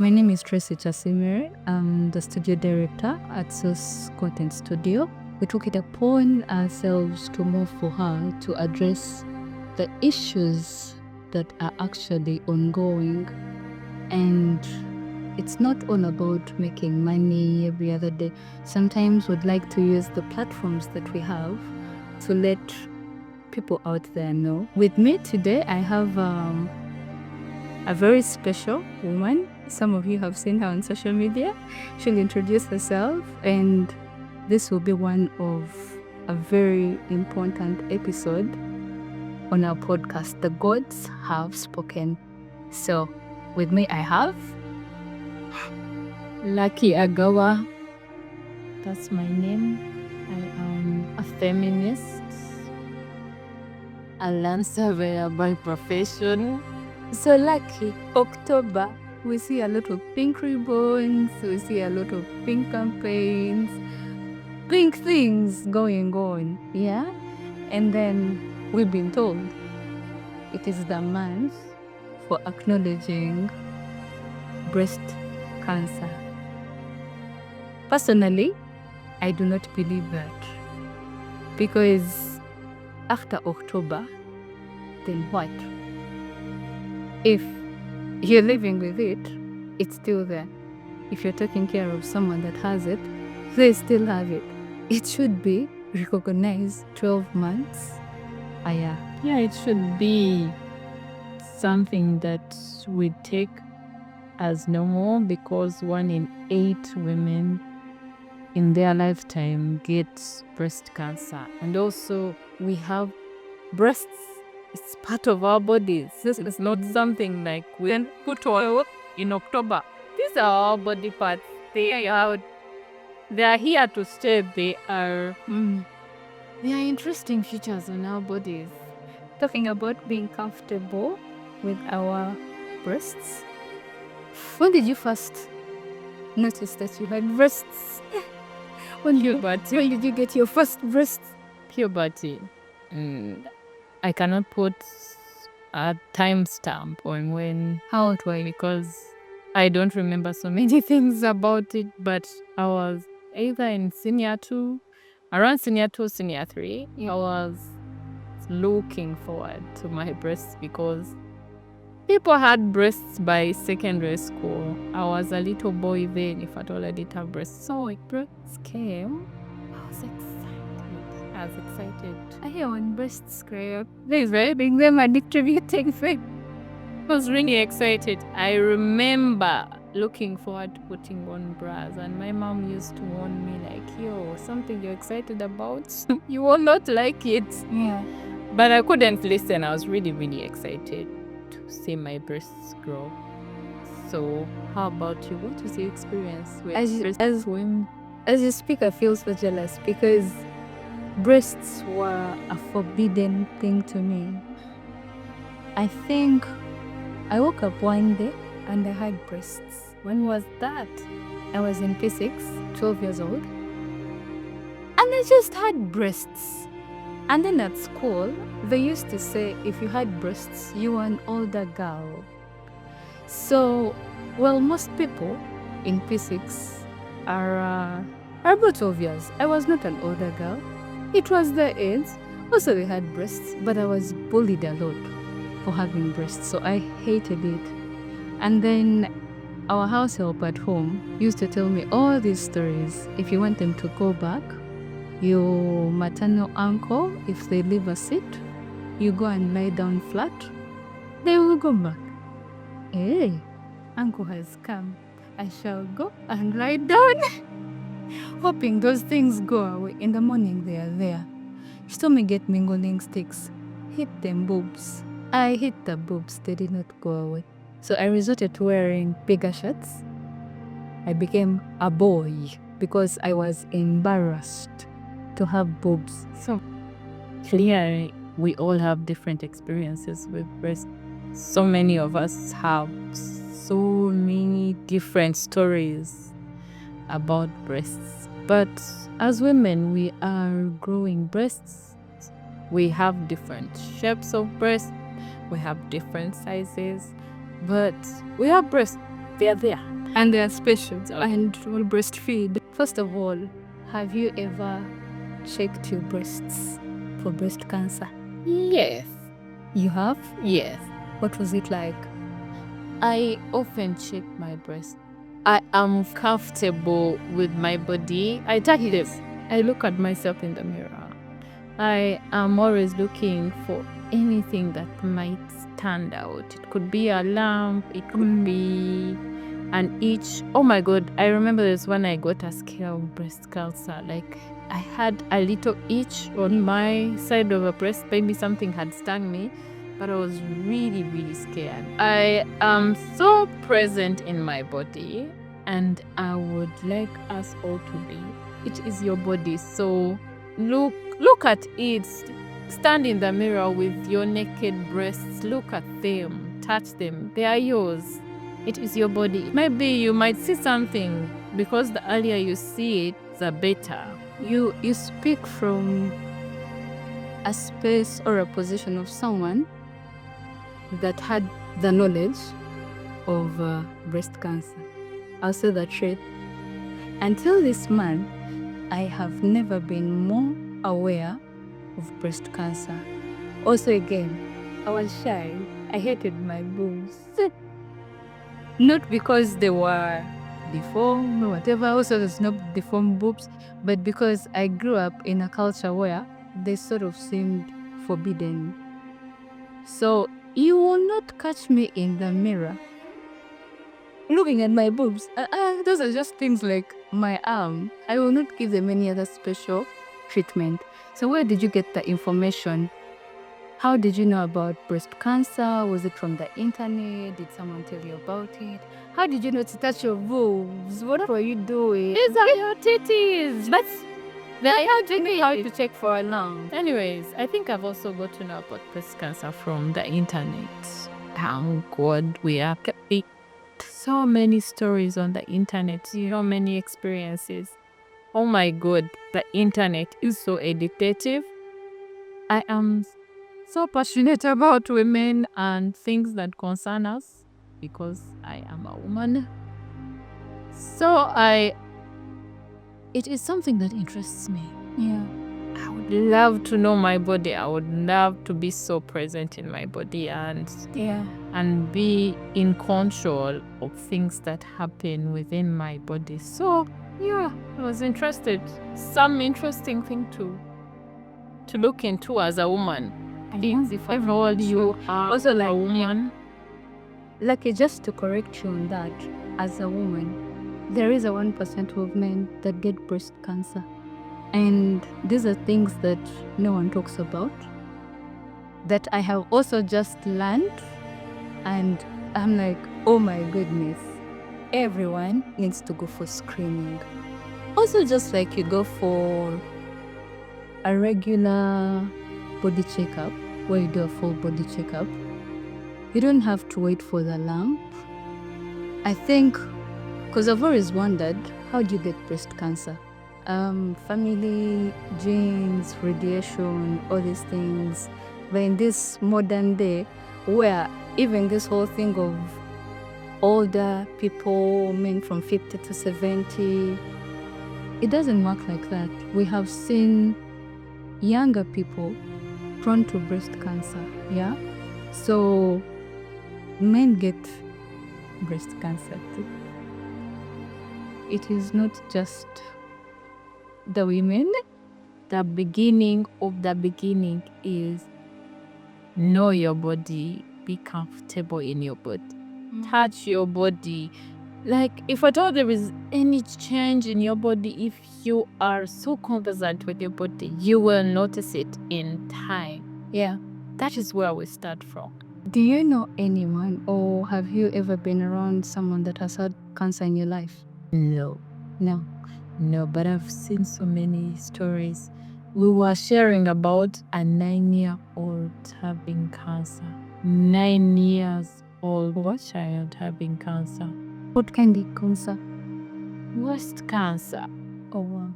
My name is Tracy Chasimere. I'm the studio director at Zeus Content Studio. We took it upon ourselves to move for her to address the issues that are actually ongoing. And it's not all about making money every other day. Sometimes we'd like to use the platforms that we have to let people out there know. With me today, I have a very special woman. Some of you have seen her on social media. She'll introduce herself, and this will be one of a very important episode on our podcast, The Gods Have Spoken. So, with me I have Lucky Agawa. That's my name. I am a feminist, a land surveyor by profession. So Lucky, October, we see a lot of pink ribbons, we see a lot of pink campaigns, pink things going on, yeah? And then we've been told it is the month for acknowledging breast cancer. Personally, I do not believe that, because after October, then what? If you're living with it, it's still there. If you're taking care of someone that has it, they still have it. It should be recognized 12 months a year. Yeah, it should be something that we take as normal, because 1 in 8 women in their lifetime get breast cancer. And also we have breasts. It's part of our bodies. This is not something like we can put oil in October. These are our body parts. They are here to stay. They are interesting features on our bodies. Talking about being comfortable with our breasts. When did you first notice that you had breasts? When did you get your first breasts? Puberty. I cannot put a timestamp on when. How old were you? Because I don't remember so many things about it, but I was either in senior 2, around senior 2, senior 3. I was looking forward to my breasts because people had breasts by secondary school. I was a little boy then, if at all I did have breasts. So when breasts came, I was excited. I hear when breasts came, there's very big them a distributing thing. I was really excited. I remember looking forward to putting on bras, and my mom used to warn me like, yo, something you're excited about, you will not like it. Yeah. But I couldn't listen. I was really, really excited to see my breasts grow. So how about you? What was your experience with as you speak, I feel so jealous, because breasts were a forbidden thing to me. I think I woke up one day and I had breasts. When was that? I was in P6, 12 years old. And I just had breasts. And then at school, they used to say if you had breasts, you were an older girl. So, well, most people in P6 are about 12 years. I was not an older girl. It was the age. Also, they had breasts, but I was bullied a lot for having breasts, so I hated it. And then our house help at home used to tell me all these stories. If you want them to go back, your maternal uncle, if they leave a seat, you go and lie down flat, they will go back. Hey, uncle has come. I shall go and lie down. Hoping those things go away. In the morning they are there. She told me get mingling sticks. Hit them boobs. I hit the boobs. They did not go away. So I resorted to wearing bigger shirts. I became a boy because I was embarrassed to have boobs. So clearly we all have different experiences with breasts. So many of us have so many different stories about breasts. But as women, we are growing breasts. We have different shapes of breasts. We have different sizes. But we have breasts. They're there. And they are special and will breastfeed. First of all, have you ever checked your breasts for breast cancer? Yes. You have? Yes. What was it like? I often check my breast. I am comfortable with my body. I touch them. I look at myself in the mirror. I am always looking for anything that might stand out. It could be a lump, it could be an itch. Oh my god, I remember this when I got a scare of breast cancer. Like, I had a little itch on my side of the breast. Maybe something had stung me, but I was really, really scared. I am so present in my body, and I would like us all to be. It is your body, so look at it. Stand in the mirror with your naked breasts. Look at them. Touch them. They are yours. It is your body. Maybe you might see something, because the earlier you see it, the better. You speak from a space or a position of someone that had the knowledge of breast cancer. I'll say the truth. Until this month, I have never been more aware of breast cancer. Also, again, I was shy. I hated my boobs. Not because they were deformed or whatever, also there's no deformed boobs, but because I grew up in a culture where they sort of seemed forbidden. So you will not catch me in the mirror looking at my boobs. Those are just things like my arm. I will not give them any other special treatment. So where did you get the information? How did you know about breast cancer? Was it from the internet? Did someone tell you about it? How did you know to touch your boobs? What were you doing? These are your titties. But they are telling me how to check for a lump. Anyways, I think I've also got to know about breast cancer from the internet. Thank God we are keeping so many stories on the internet, so many experiences. Oh my God, the internet is so addictive. I am so passionate about women and things that concern us because I am a woman. So it is something that interests me. Yeah. I would love to know my body. I would love to be so present in my body and be in control of things that happen within my body. So yeah, I was interested. Some interesting thing to look into as a woman. If all you are also like a woman. Lucky, just to correct you on that, as a woman, there is a 1% of men that get breast cancer. And these are things that no one talks about, that I have also just learned. And I'm like, oh my goodness, everyone needs to go for screening. Also, just like you go for a regular body checkup, where you do a full body checkup, you don't have to wait for the lump. I think, because I've always wondered, how do you get breast cancer? Family, genes, radiation, all these things. But in this modern day, where even this whole thing of older people, men from 50 to 70, it doesn't work like that. We have seen younger people prone to breast cancer, yeah? So men get breast cancer too. It is not just the women. The beginning of the beginning is know your body, be comfortable in your body, touch your body. Like, if at all there is any change in your body, if you are so conversant with your body, you will notice it in time. Yeah. That is where we start from. Do you know anyone, or have you ever been around someone that has had cancer in your life? No, but I've seen so many stories. We were sharing about a 9-year-old having cancer. 9 years old child having cancer. What kind of cancer? Breast cancer. Oh wow.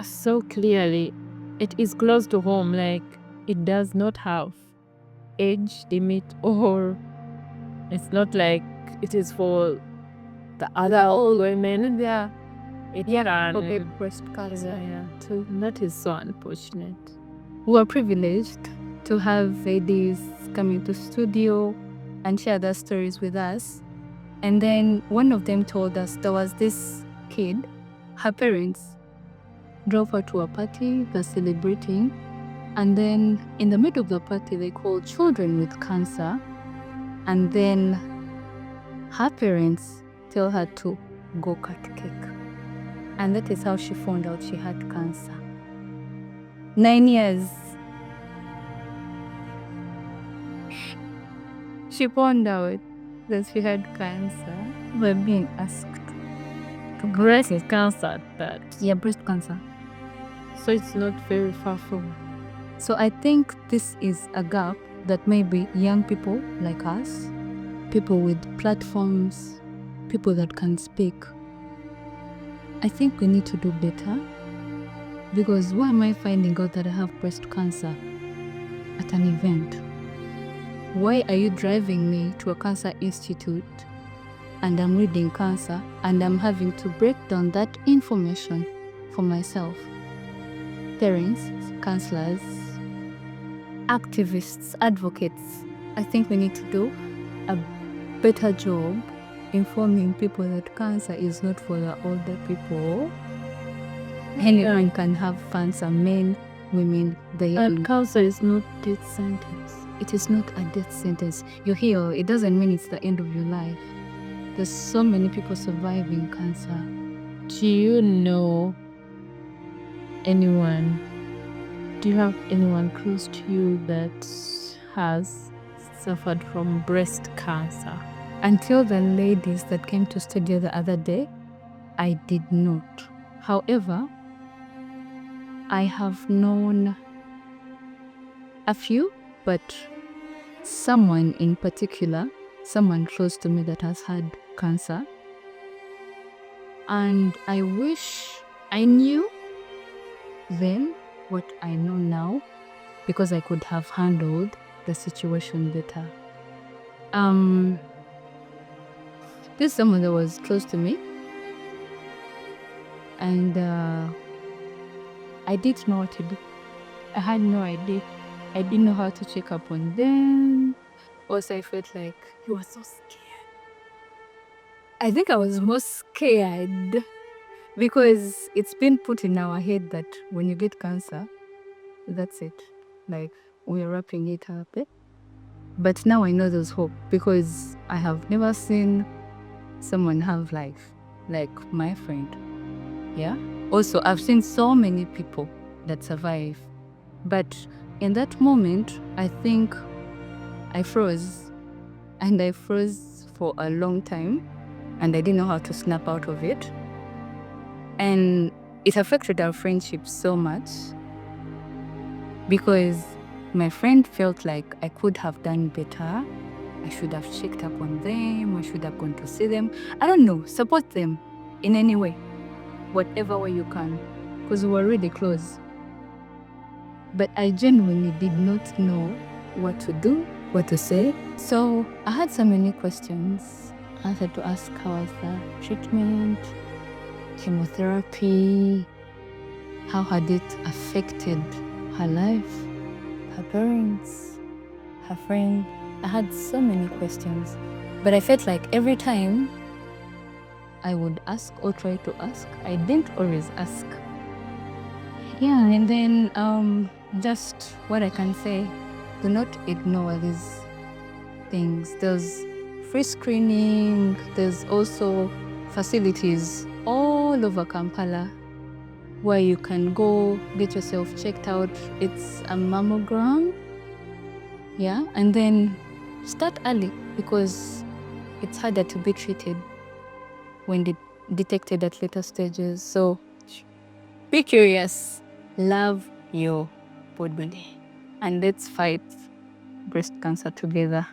So clearly, it is close to home. Like, it does not have age limit, or it's not like it is for the other old women. Yeah. Okay, Breast cancer. yeah. So that is so unfortunate. We are privileged to have ladies coming to studio and share their stories with us. And then one of them told us there was this kid, her parents drove her to a party, they're celebrating, and then in the middle of the party they called children with cancer, and then her parents tell her to go cut cake. And that is how she found out she had cancer. 9 years. She found out that she had cancer by being asked. Breast cancer, that. Yeah, breast cancer. So it's not very far from. So I think this is a gap that maybe young people like us, people with platforms, people that can speak, I think we need to do better. Because why am I finding out that I have breast cancer at an event? Why are you driving me to a cancer institute and I'm reading cancer and I'm having to break down that information for myself? Parents, counselors, activists, advocates, I think we need to do a better job informing people that cancer is not for the older people. Anyone can have cancer, men, women, the young. And cancer is not death sentence. It is not a death sentence. You heal, it doesn't mean it's the end of your life. There's so many people surviving cancer. Do you know anyone? Do you have anyone close to you that has suffered from breast cancer? Until the ladies that came to studio the other day, I did not. However, I have known a few, but someone in particular, someone close to me that has had cancer. And I wish I knew then what I know now, because I could have handled the situation better. This is someone that was close to me, and I didn't know what to do. I had no idea. I didn't know how to check up on them. Also, I felt like You were so scared. I think I was most scared because it's been put in our head that when you get cancer, that's it. Like, we're wrapping it up. But now I know there's hope because I have never seen someone have life like my friend. Yeah. Also, I've seen so many people that survive. But in that moment, I think I froze. And I froze for a long time. And I didn't know how to snap out of it. And it affected our friendship so much because my friend felt like I could have done better. I should have checked up on them. I should have gone to see them. I don't know, support them in any way, whatever way you can, because we were really close. But I genuinely did not know what to do, what to say. So I had so many questions. I had to ask how was the treatment, chemotherapy, how had it affected her life, her parents, her friend. I had so many questions, but I felt like every time I would ask or try to ask, I didn't always ask. Yeah, and then just what I can say, do not ignore these things. There's free screening, there's also facilities all over Kampala where you can go get yourself checked out. It's a mammogram, yeah, and then start early because it's harder to be treated when detected at later stages. So be curious, love your body, and let's fight breast cancer together.